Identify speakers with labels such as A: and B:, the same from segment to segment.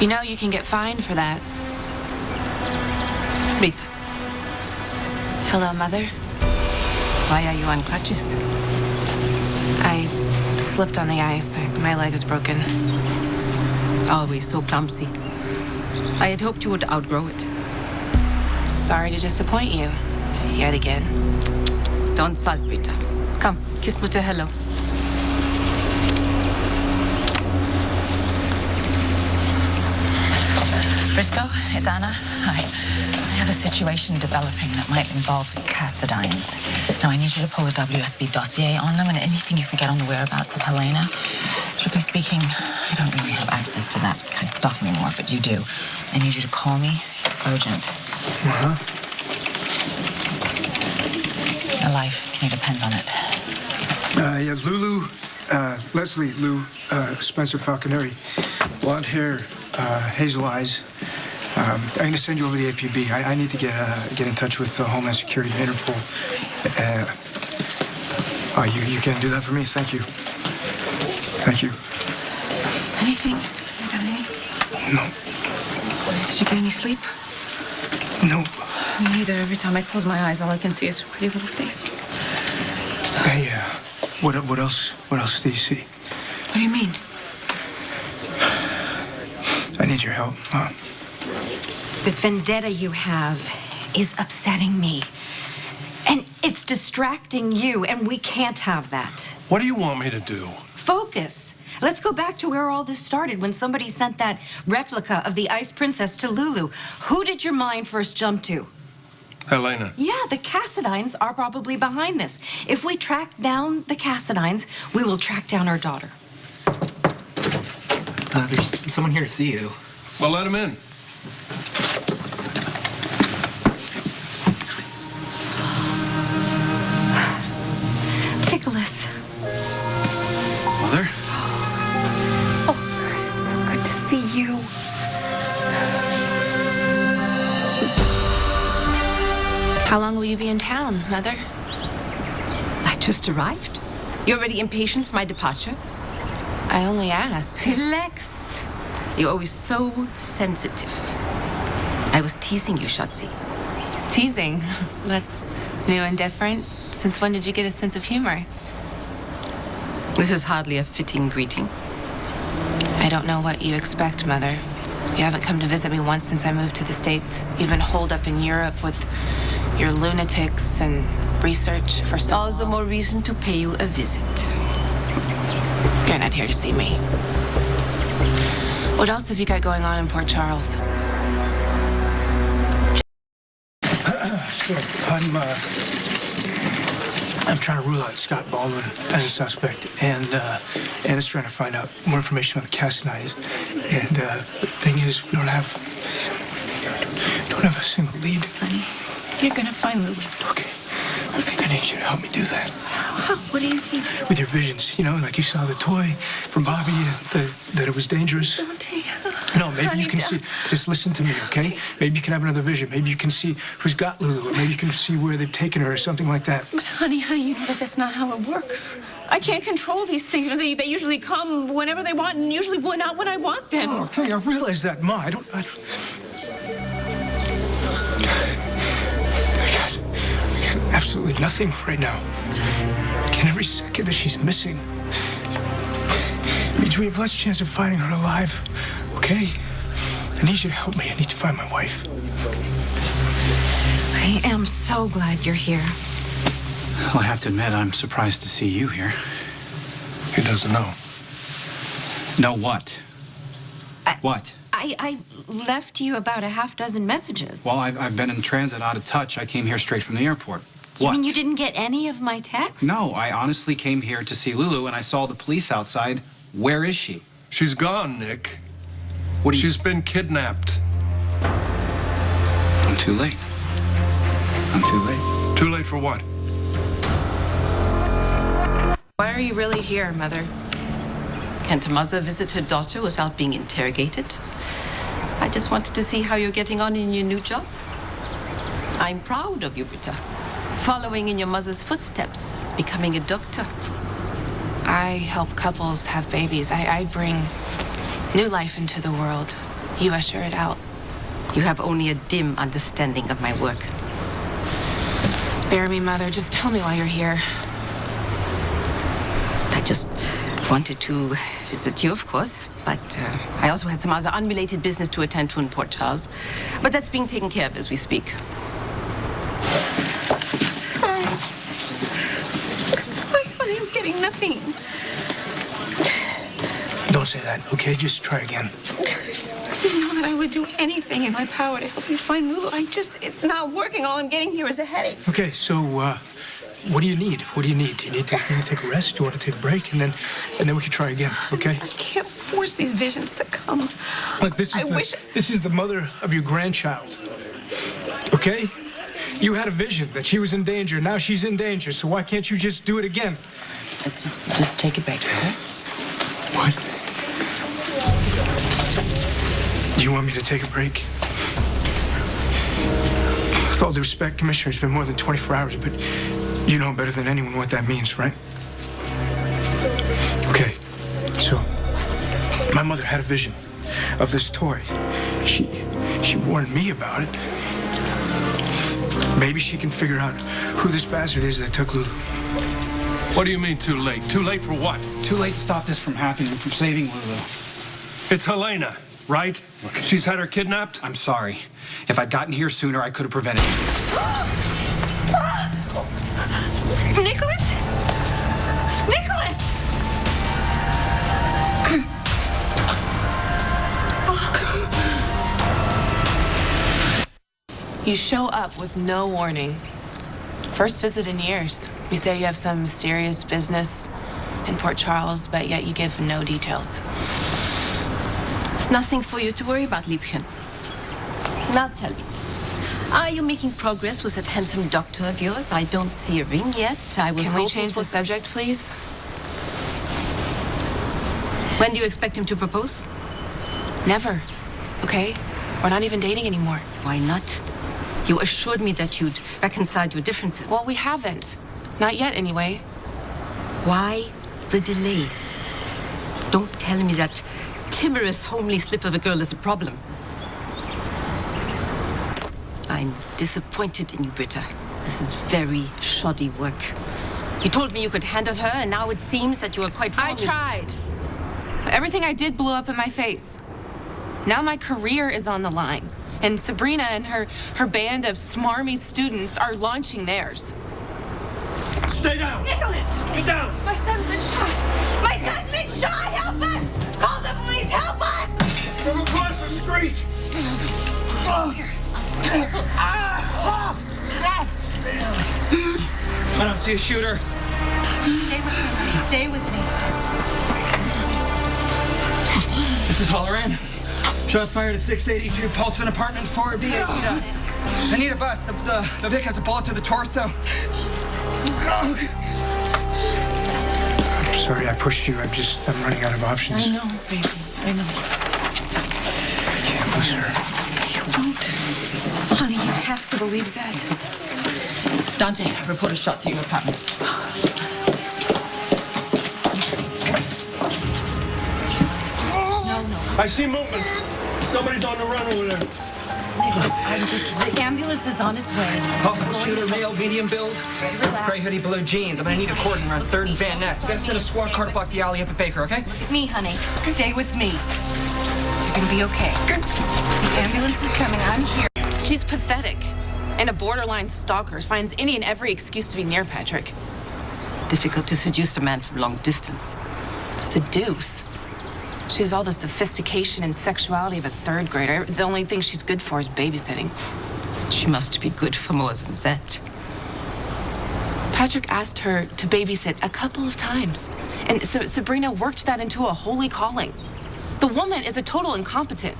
A: You know you can get fined for that.
B: Rita,
A: Hello, Mother.
B: why are you on crutches?
A: I slipped on the ice. My leg is broken.
B: Always so clumsy. I had hoped you would outgrow it.
A: Sorry to disappoint you. Yet again.
B: Don't sulk, Rita. Come, kiss Mutter hello.
C: Briscoe, it's Anna. Hi. I have a situation developing that might involve the Cassidines. Now, I need you to pull a WSB dossier on them and anything you can get on the whereabouts of Helena. Strictly speaking, I don't really have access to that kind of stuff anymore, but you do. I need you to call me. It's urgent.
D: Uh-huh.
C: Your life may depend on it.
D: Yeah, Lulu, Leslie Lou, Spencer Falconeri. Blonde hair, hazel eyes. I'm going to send you over the APB. I need to get in touch with Homeland Security and Interpol. You can do that for me? Thank you. Thank you.
C: Anything? You got anything?
D: No.
C: Did you get any sleep?
D: No.
C: Me neither. Every time I close my eyes, all I can see is a pretty little face.
D: Hey, what else do you see?
C: What do you mean?
D: I need your help.
E: This vendetta you have is upsetting me. And it's distracting you, and we can't have that.
F: What do you want me to do?
E: Focus. Let's go back to where all this started, when somebody sent that replica of the Ice Princess to Lulu. Who did your mind first jump to?
F: Helena.
E: Yeah, the Cassidines are probably behind this. If we track down the Cassidines, we will track down our daughter.
G: There's someone here to see you.
F: Well, let him in.
E: Nicholas.
G: Mother?
E: Oh, it's so good to see you.
A: How long will you be in town, Mother?
B: I just arrived. You're already impatient for my departure?
A: I only asked.
B: Relax. You're always so sensitive. I was teasing you, Shotzi.
A: Teasing. That's new and different. Since when did you get a sense of humor?
B: This is hardly a fitting greeting.
A: I don't know what you expect, Mother. You haven't come to visit me once since I moved to the States. You've been holed up in Europe with your lunatics and research for so
B: All the more reason to pay you a visit.
A: You're not here to see me. What else have you got going on in Port Charles?
D: So I'm trying to rule out Scott Baldwin as a suspect, and Anna's trying to find out more information on the Cassidines. And the thing is, we don't have a single lead.
C: Honey, you're gonna find Lulu.
D: Okay, I think I need you to help me do that.
C: How? What do you mean?
D: With your visions, you know, like you saw the toy from Bobby, that it was dangerous.
C: Dante.
D: No, maybe you can see. Just listen to me, okay? Maybe you can have another vision. Maybe you can see who's got Lulu, or maybe you can see where they've taken her, or something like that.
C: But honey, you know that that's not how it works. I can't control these things. You know, they usually come whenever they want, and usually not when I want them.
D: Oh, okay, I realize that, Ma. I got absolutely nothing right now. And every second that she's missing means we have less chance of finding her alive. Okay? I need you to help me. I need to find my wife.
E: I am so glad you're here.
G: Well, I have to admit, I'm surprised to see you here.
F: He doesn't know.
G: Know what? What?
E: I left you about a half-dozen messages.
G: Well, I've been in transit, out of touch. I came here straight from the airport.
E: You
G: What?
E: mean you didn't get any of my texts?
G: No, I honestly came here to see Lulu, and I saw the police outside. Where is she?
F: She's gone, Nick.
G: What do you...
F: She's been kidnapped.
G: I'm too late. I'm too late.
F: Too late for what?
A: Why are you really here, Mother?
B: Can't a mother visit her daughter without being interrogated? I just wanted to see how you're getting on in your new job. I'm proud of you, Britta. Following in your mother's footsteps, becoming a doctor.
A: I help couples have babies. I bring new life into the world. You usher it out.
B: You have only a dim understanding of my work.
A: Spare me, Mother. Just tell me why you're here.
B: I just wanted to visit you, of course, but I also had some other unrelated business to attend to in Port Charles. But that's being taken care of as we speak.
E: Sorry, honey, I'm getting nothing.
D: Don't say that, okay? Just try again.
E: You know that I would do anything in my power to help you find Lulu. It's not working. All I'm getting here is a headache.
D: Okay, so, what do you need? What do you need? Do you need to take a rest? Do you want to take a break? And then we can try again, okay?
E: I can't force these visions to come.
D: Look, this is the mother of your grandchild, okay? You had a vision that she was in danger. Now she's in danger, so why can't you just do it again?
C: Let's just take a break, okay?
D: What? Do you want me to take a break? With all due respect, Commissioner, it's been more than 24 hours, but you know better than anyone what that means, right? Okay, so my mother had a vision of this toy. She warned me about it. Maybe she can figure out who this bastard is that took Lulu.
F: What do you mean too late? Too late for what?
G: Too late to stop this from happening, from saving Lulu.
F: It's Helena, right? She's had her kidnapped?
G: I'm sorry. If I'd gotten here sooner, I could have prevented it.
E: Nicholas? Nicholas!
A: You show up with no warning. First visit in years. You say you have some mysterious business in Port Charles, but yet you give no details.
B: It's nothing for you to worry about, Liebchen. Now tell me, are you making progress with that handsome doctor of yours? I don't see a ring yet.
A: Can we change the subject, please?
B: When do you expect him to propose?
A: Never. Okay? We're not even dating anymore.
B: Why not? You assured me that you'd reconciled your differences.
A: Well, we haven't. Not yet, anyway.
B: Why the delay? Don't tell me that timorous, homely slip of a girl is a problem. I'm disappointed in you, Britta. This is very shoddy work. You told me you could handle her, and now it seems that you are quite wrong.
A: I tried. Everything I did blew up in my face. Now my career is on the line. And Sabrina and her band of smarmy students are launching theirs.
F: Stay down!
E: Nicholas!
F: Get down!
E: My son's been shot! My son's been shot! Help us! Call the police! Help us!
F: From across the street!
G: I don't see a shooter.
C: Stay with me, honey. Stay with me.
H: This is Halloran. Shots fired at 682 Paulson Apartment 4B. I need a bus. The Vic has a bullet to the torso.
D: I'm sorry I pushed you. I'm running out of options.
C: I know, baby. I know.
D: I can't lose her.
C: You won't. Honey, you have to believe that. Dante, I reported shots at your apartment.
F: I see movement. Somebody's on the run over there.
E: The ambulance is on its way.
H: Possible shooter, male, medium build. Gray hoodie, blue jeans. I'm gonna need a cordon around 3rd and Van Ness. You gotta send a squad car to block the alley up at Baker, okay?
E: Look at me, honey. Stay with me. You're gonna be okay. The ambulance is coming. I'm here.
A: She's pathetic. And a borderline stalker finds any and every excuse to be near Patrick.
B: It's difficult to seduce a man from long distance.
A: Seduce? She has all the sophistication and sexuality of a 3rd grader. The only thing she's good for is babysitting.
B: She must be good for more than that.
A: Patrick asked her to babysit a couple of times. And so Sabrina worked that into a holy calling. The woman is a total incompetent.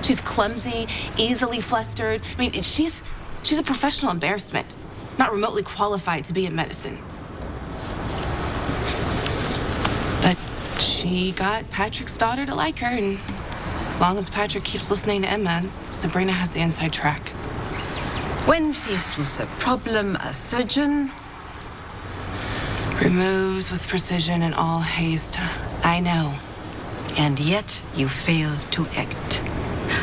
A: She's clumsy, easily flustered. I mean, she's a professional embarrassment, not remotely qualified to be in medicine. But she got Patrick's daughter to like her, and as long as Patrick keeps listening to Emma, Sabrina has the inside track.
B: When faced with a problem, a surgeon
A: Removes with precision and all haste. I know.
B: And yet you fail to act.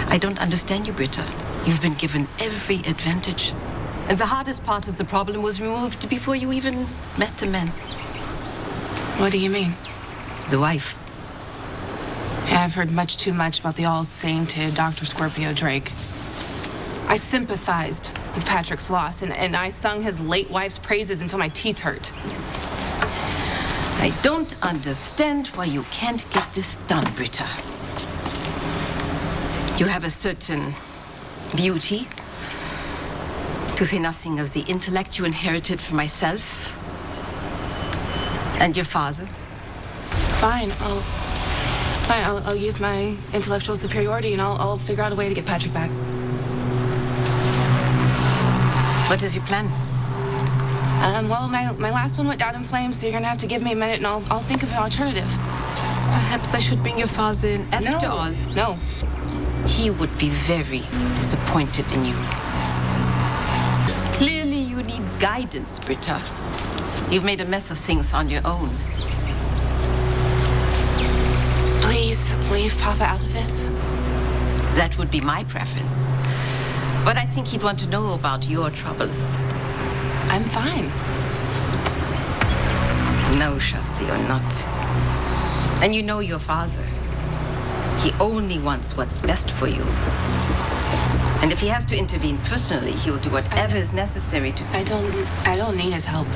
B: I don't understand you, Britta. You've been given every advantage. And the hardest part is the problem was removed before you even met the man.
A: What do you mean?
B: The wife.
A: Yeah, I've heard much too much about the all-sainted Dr. Scorpio Drake. I sympathized with Patrick's loss, and I sung his late wife's praises until my teeth hurt.
B: I don't understand why you can't get this done, Britta. You have a certain beauty, to say nothing of the intellect you inherited from myself and your father.
A: Fine, I'll use my intellectual superiority, and I'll figure out a way to get Patrick back.
B: What is your plan?
A: Well, my last one went down in flames, so you're gonna have to give me a minute, and I'll think of an alternative.
B: Perhaps I should bring your father in after all.
A: No.
B: He would be very disappointed in you. Clearly, you need guidance, Britta. You've made a mess of things on your own.
A: Please leave Papa out of this.
B: That would be my preference. But I think he'd want to know about your troubles.
A: I'm fine.
B: No, Schatzi, you're not. And you know your father. He only wants what's best for you. And if he has to intervene personally, he will do whatever is necessary to...
A: I don't need his help.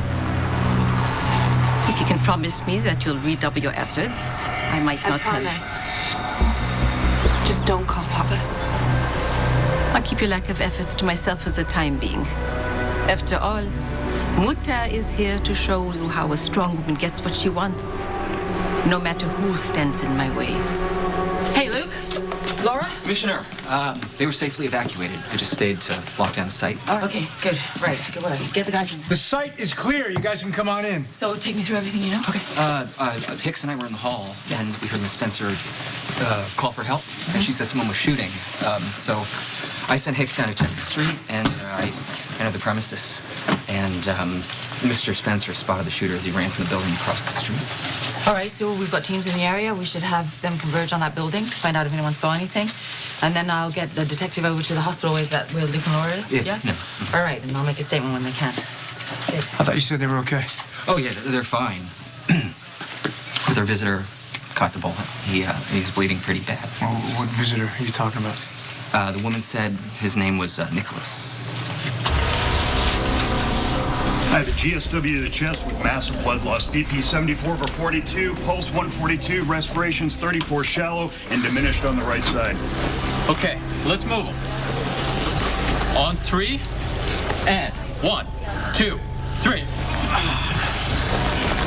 B: If you can promise me that you'll redouble your efforts, I might not tell.
A: I promise. Just don't call Papa.
B: I'll keep your lack of efforts to myself for the time being. After all, Mutter is here to show you how a strong woman gets what she wants, no matter who stands in my way.
C: Hey, Luke. Laura?
H: Commissioner, they were safely evacuated. I just stayed to lock down the site.
C: Okay, good. Right, good work. Get the guys in.
D: The site is clear. You guys can come on in.
C: So take me through everything you know? Okay.
H: Hicks and I were in the hall, and we heard Miss Spencer call for help, and she said someone was shooting. So I sent Hicks down to check the street, and I entered the premises. And Mr. Spencer spotted the shooter as he ran from the building across the street.
C: All right, so we've got teams in the area. We should have them converge on that building to find out if anyone saw anything. And then I'll get the detective over to the hospital. Is that where Luke and Laura is?
H: Yeah. No.
C: All right, and I'll make a statement when they can. Good.
D: I thought you said they were okay.
H: Oh, yeah, they're fine. But their visitor caught the bullet. He's bleeding pretty bad.
D: Well, what visitor are you talking about?
H: The woman said his name was Nicholas.
I: I have a GSW to the chest with massive blood loss. BP 74/42, pulse 142, respirations 34 shallow, and diminished on the right side.
J: Okay, let's move them. On 3, and 1, 2, 3.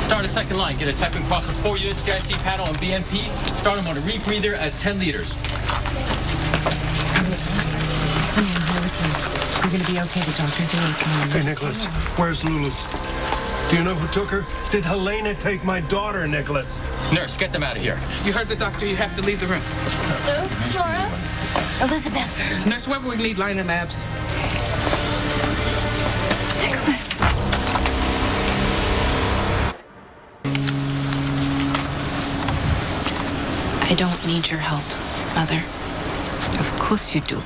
J: Start a second line. Get a type and cross for 4 units, GIC panel and BMP. Start them on a rebreather at 10 liters.
C: You're gonna be okay. The doctors are okay.
F: Hey, Nicholas, where's Lulu? Do you know who took her? Did Helena take my daughter, Nicholas?
J: Nurse, get them out of here.
K: You heard the doctor. You have to leave the room.
E: Luke, Laura, Elizabeth.
K: Nurse Webber, we need line and labs.
E: Nicholas.
A: I don't need your help, Mother.
B: Of course you do.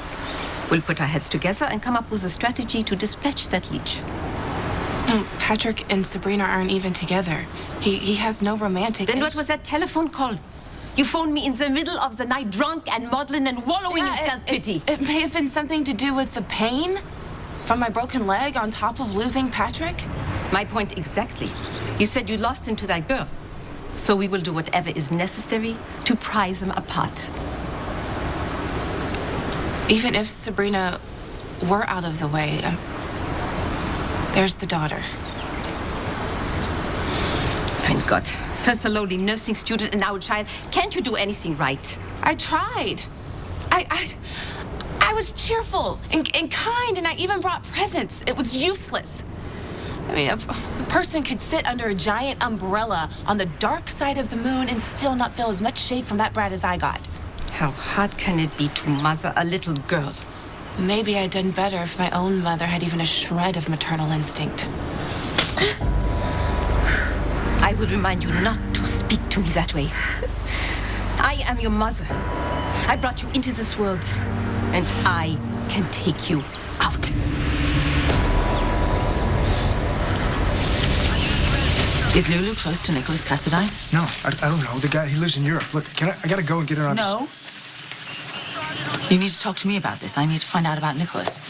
B: We'll put our heads together and come up with a strategy to dispatch that leech.
A: No, Patrick and Sabrina aren't even together. He has no romantic...
B: Then what was that telephone call? You phoned me in the middle of the night, drunk and maudlin and wallowing in self-pity.
A: It may have been something to do with the pain from my broken leg on top of losing Patrick.
B: My point exactly. You said you lost him to that girl. So we will do whatever is necessary to pry them apart.
A: Even if Sabrina were out of the way, there's the daughter.
B: Thank God. First a lowly nursing student and now a child. Can't you do anything right?
A: I tried. I was cheerful and kind, and I even brought presents. It was useless. I mean, a person could sit under a giant umbrella on the dark side of the moon and still not feel as much shade from that brat as I got.
B: How hard can it be to mother a little girl?
A: Maybe I'd done better if my own mother had even a shred of maternal instinct.
B: I will remind you not to speak to me that way. I am your mother. I brought you into this world. and I can take you out.
C: Is Lulu close to Nicholas Cassadine?
D: No, I don't know. The guy, he lives in Europe. Look, I gotta go and get her on.
C: No. You need to talk to me about this. I need to find out about Nicholas.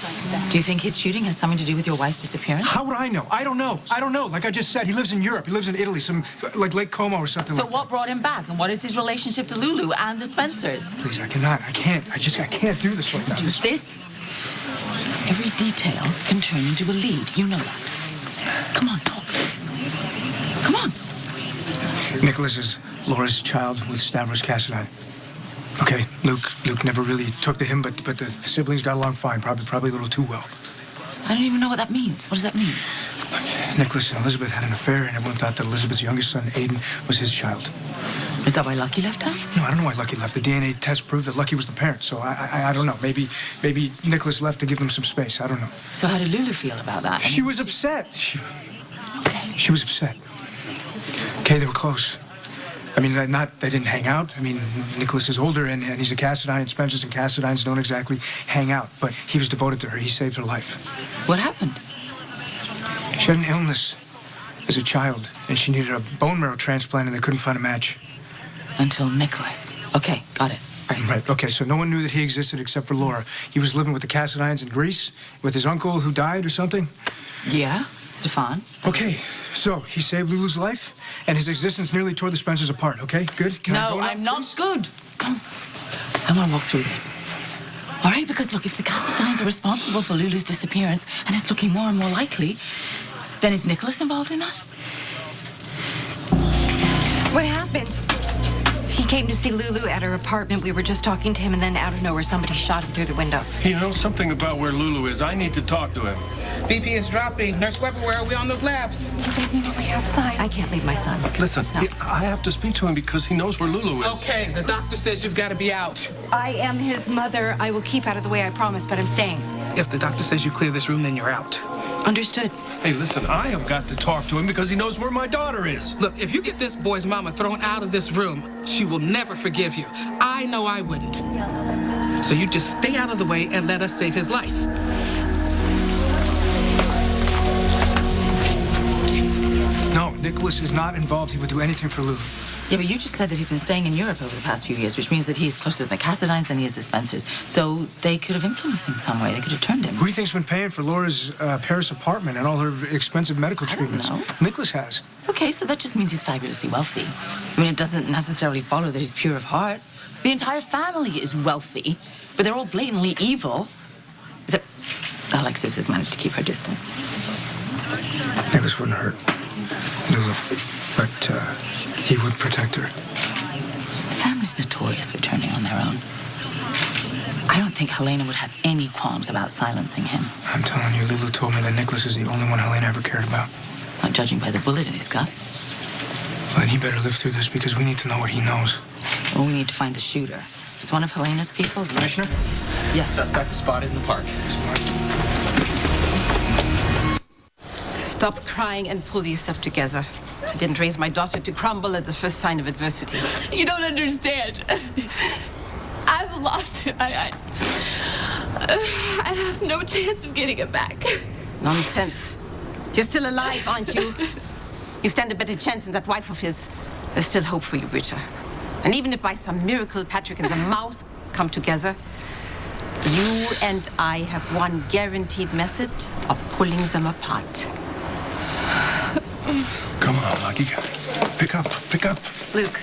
C: Do you think his shooting has something to do with your wife's disappearance?
D: How would I know? I don't know. I don't know. Like I just said, he lives in Europe. He lives in Italy, like Lake Como or something
C: So
D: like
C: what brought him back, and what is his relationship to Lulu and the Spencers?
D: Please, I can't. I can't do this right now.
C: This? Every detail can turn into a lead. You know that. Come on, talk. Come on.
D: Nicholas is Laura's child with Stavros Cassadine. Okay, Luke never really took to him, but the siblings got along fine, probably a little too well.
C: I don't even know what that means. What does that mean?
D: Nicholas and Elizabeth had an affair, and everyone thought that Elizabeth's youngest son, Aiden, was his child.
C: Is that why Lucky left her?
D: No, I don't know why Lucky left. The DNA test proved that Lucky was the parent, so I don't know. Maybe Nicholas left to give them some space. I don't know.
C: So how did Lulu feel about that?
D: She was upset. She was upset. Okay, they were close. I mean, they didn't hang out. I mean, Nicholas is older, and he's a Cassadine, and Spencers and Cassadines don't exactly hang out. But he was devoted to her. He saved her life.
C: What happened?
D: She had an illness as a child, and she needed a bone marrow transplant, and they couldn't find a match.
C: Until Nicholas. Okay, got it.
D: Right, okay, so no one knew that he existed except for Laura. He was living with the Cassadines in Greece, with his uncle who died or something.
C: Yeah, Stefan.
D: Okay, so he saved Lulu's life, and his existence nearly tore the Spencers apart, okay? Good? Can I go
C: No,
D: now,
C: I'm not
D: please?
C: good. Come. I want to walk through this. All right, because look, if the Cassadines are responsible for Lulu's disappearance, and it's looking more and more likely, then is Nicholas involved in that?
E: What happened? He came to see Lulu at her apartment. We were just talking to him, and then out of nowhere, somebody shot him through the window.
F: He knows something about where Lulu is. I need to talk to him.
K: BP is dropping. Nurse Weber, where are we on those labs?
E: There's nobody outside. I can't leave my son.
F: Listen,
E: No.
F: I have to speak to him because he knows where Lulu is.
K: Okay, the doctor says you've got to be out.
E: I am his mother. I will keep out of the way, I promise, but I'm staying.
K: If the doctor says you clear this room, then you're out.
E: Understood.
F: Hey, listen, I have got to talk to him because he knows where my daughter is.
K: Look, if you get this boy's mama thrown out of this room, she will never forgive you. I know I wouldn't. So you just stay out of the way and let us save his life.
D: No, Nicholas is not involved. He would do anything for Lulu.
C: Yeah, but you just said that he's been staying in Europe over the past few years, which means that he's closer to the Cassadines than he is the Spencers. So they could have influenced him some way. They could have turned him.
D: Who do you think's been paying for Laura's Paris apartment and all her expensive medical treatments?
C: know.
D: Nicholas has.
C: Okay, so that just means he's fabulously wealthy. I mean, it doesn't necessarily follow that he's pure of heart. The entire family is wealthy, but they're all blatantly evil. Except Alexis has managed to keep her distance.
D: Nicholas wouldn't hurt Lulu, but he would protect her.
C: The family's notorious for turning on their own. I don't think Helena would have any qualms about silencing him.
D: I'm telling you, Lulu told me that Nicholas is the only one Helena ever cared about.
C: Not judging by the bullet in his gut.
D: Well, then he better live through this because we need to know what he knows.
C: Well, we need to find the shooter. If it's one of Helena's people...
H: Commissioner?
C: Yes.
H: Suspect spotted in the park.
B: Stop crying and pull yourself together. I didn't raise my daughter to crumble at the first sign of adversity.
A: You don't understand. I've lost him. I have no chance of getting him back.
B: Nonsense. You're still alive, aren't you? You stand a better chance than that wife of his. There's still hope for you, Britta. And even if by some miracle Patrick and the mouse come together, you and I have one guaranteed method of pulling them apart.
F: Come on, Lucky. Pick up.
E: Luke,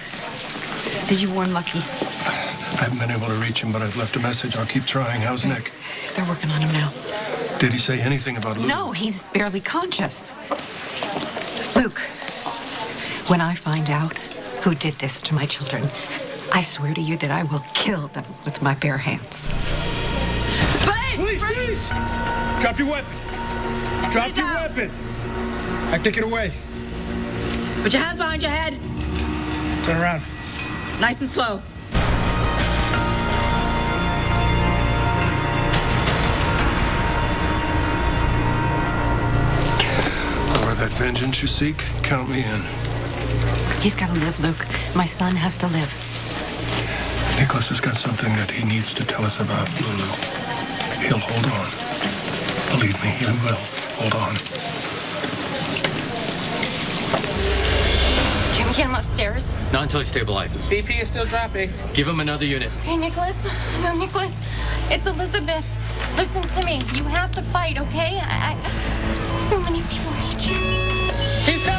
E: did you warn Lucky?
F: I haven't been able to reach him, but I've left a message. I'll keep trying. How's Nick?
E: They're working on him now.
F: Did he say anything about Lulu?
E: No, he's barely conscious. Luke, when I find out who did this to my children, I swear to you that I will kill them with my bare hands.
D: Please! Drop your weapon. Drop your weapon. I take it away.
C: Put your hands behind your head.
D: Turn around.
C: Nice and slow.
F: Or that vengeance you seek, count me in.
E: He's got to live, Luke. My son has to live.
F: Nicholas has got something that he needs to tell us about Lulu. He'll hold on. Believe me, he will. Hold on.
L: Can we get him upstairs?
J: Not until he stabilizes.
K: BP is still dropping.
J: Give him another unit.
L: Okay, Nicholas. No, Nicholas. It's Elizabeth. Listen to me. You have to fight, okay? So many people need you.
K: He's down!